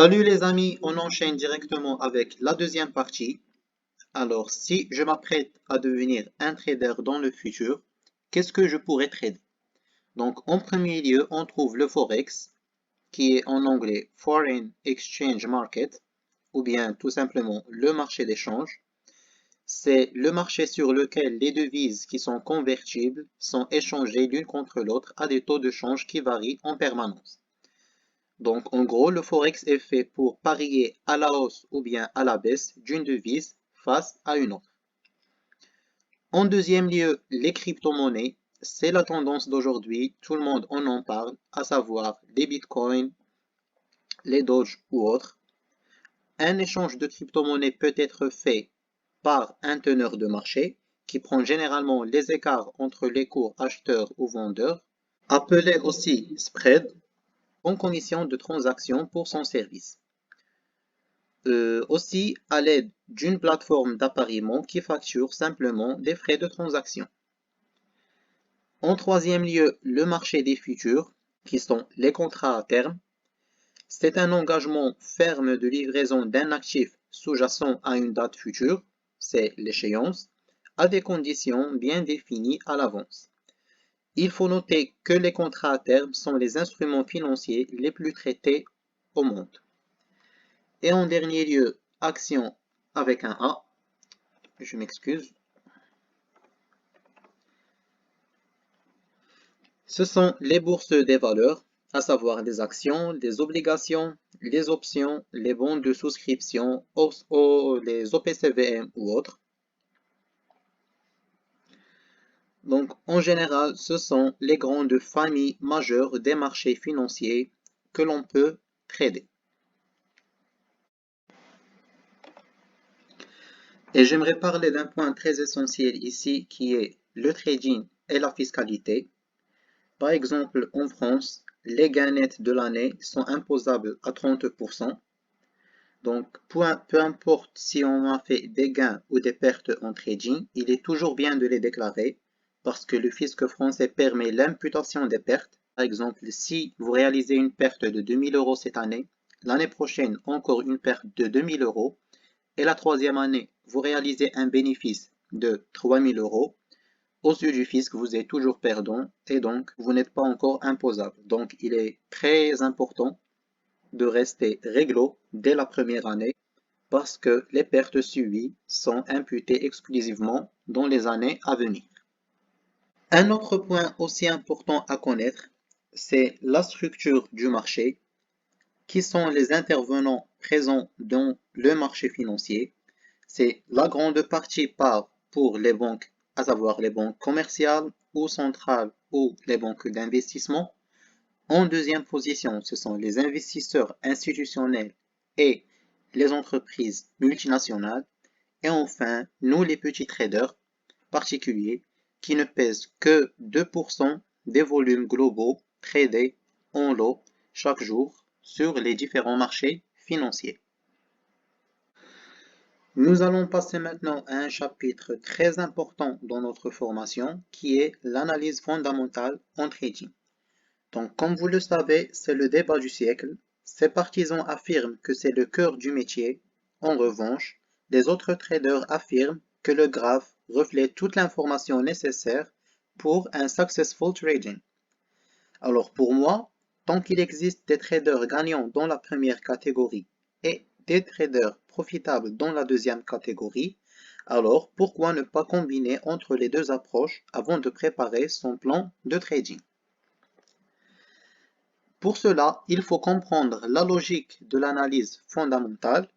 Salut les amis, on enchaîne directement avec la deuxième partie. Alors, si je m'apprête à devenir un trader dans le futur, qu'est-ce que je pourrais trader? Donc, en premier lieu, on trouve le Forex, qui est en anglais Foreign Exchange Market, ou bien tout simplement le marché d'échange. C'est le marché sur lequel les devises qui sont convertibles sont échangées l'une contre l'autre à des taux de change qui varient en permanence. Donc, en gros, le Forex est fait pour parier à la hausse ou bien à la baisse d'une devise face à une autre. En deuxième lieu, les crypto-monnaies, c'est la tendance d'aujourd'hui, tout le monde en parle, à savoir les bitcoins, les doge ou autres. Un échange de crypto-monnaies peut être fait par un teneur de marché qui prend généralement les écarts entre les cours acheteurs ou vendeurs, appelé aussi spread, en commission de transaction pour son service. Aussi à l'aide d'une plateforme d'appariement qui facture simplement des frais de transaction. En troisième lieu, le marché des futurs, qui sont les contrats à terme. C'est un engagement ferme de livraison d'un actif sous-jacent à une date future, c'est l'échéance, à des conditions bien définies à l'avance. Il faut noter que les contrats à terme sont les instruments financiers les plus traités au monde. Et en dernier lieu, actions avec un A, je m'excuse. Ce sont les bourses des valeurs, à savoir les actions, les obligations, les options, les bons de souscription, les OPCVM ou autres. Donc, en général, ce sont les grandes familles majeures des marchés financiers que l'on peut trader. Et j'aimerais parler d'un point très essentiel ici qui est le trading et la fiscalité. Par exemple, en France, les gains nets de l'année sont imposables à 30%. Donc, peu importe si on a fait des gains ou des pertes en trading, il est toujours bien de les déclarer parce que le fisc français permet l'imputation des pertes. Par exemple, si vous réalisez une perte de 2000 euros cette année, l'année prochaine encore une perte de 2000 euros, et la troisième année, vous réalisez un bénéfice de 3000 euros, aux yeux du fisc, vous êtes toujours perdant et donc vous n'êtes pas encore imposable. Donc, il est très important de rester réglo dès la première année parce que les pertes subies sont imputées exclusivement dans les années à venir. Un autre point aussi important à connaître, c'est la structure du marché, qui sont les intervenants présents dans le marché financier. C'est la grande partie part pour les banques, à savoir les banques commerciales ou centrales ou les banques d'investissement. En deuxième position, ce sont les investisseurs institutionnels et les entreprises multinationales. Et enfin, nous les petits traders particuliers qui ne pèsent que 2% des volumes globaux tradés en lot chaque jour sur les différents marchés financiers. Nous allons passer maintenant à un chapitre très important dans notre formation qui est l'analyse fondamentale en trading. Donc, comme vous le savez, c'est le débat du siècle. Ces partisans affirment que c'est le cœur du métier. En revanche, les autres traders affirment que le graphe reflète toute l'information nécessaire pour un successful trading. Alors pour moi, tant qu'il existe des traders gagnants dans la première catégorie et des traders profitables dans la deuxième catégorie, alors pourquoi ne pas combiner entre les deux approches avant de préparer son plan de trading? Pour cela, il faut comprendre la logique de l'analyse fondamentale.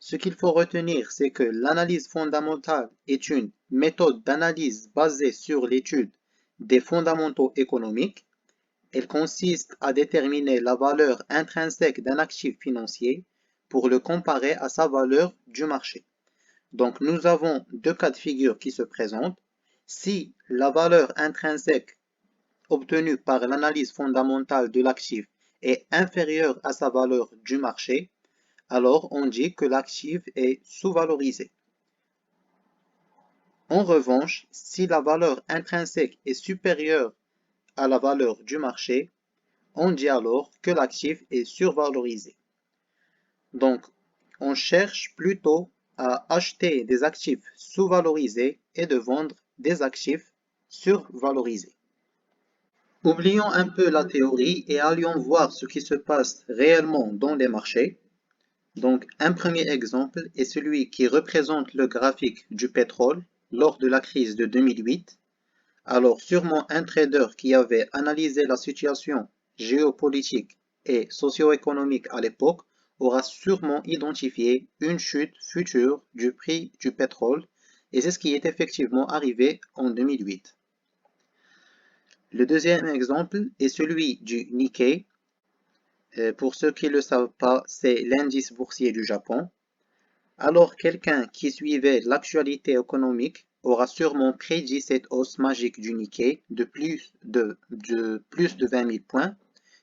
Ce qu'il faut retenir, c'est que l'analyse fondamentale est une méthode d'analyse basée sur l'étude des fondamentaux économiques. Elle consiste à déterminer la valeur intrinsèque d'un actif financier pour le comparer à sa valeur du marché. Donc nous avons deux cas de figure qui se présentent. Si la valeur intrinsèque obtenue par l'analyse fondamentale de l'actif est inférieure à sa valeur du marché, alors on dit que l'actif est sous-valorisé. En revanche, si la valeur intrinsèque est supérieure à la valeur du marché, on dit alors que l'actif est survalorisé. Donc, on cherche plutôt à acheter des actifs sous-valorisés et de vendre des actifs survalorisés. Oublions un peu la théorie et allions voir ce qui se passe réellement dans les marchés. Donc, un premier exemple est celui qui représente le graphique du pétrole lors de la crise de 2008. Alors, sûrement un trader qui avait analysé la situation géopolitique et socio-économique à l'époque aura sûrement identifié une chute future du prix du pétrole et c'est ce qui est effectivement arrivé en 2008. Le deuxième exemple est celui du Nikkei. Pour ceux qui ne le savent pas, c'est l'indice boursier du Japon. Alors quelqu'un qui suivait l'actualité économique aura sûrement prédit cette hausse magique du Nikkei de plus de 20 000 points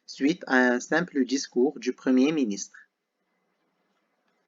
suite à un simple discours du Premier ministre.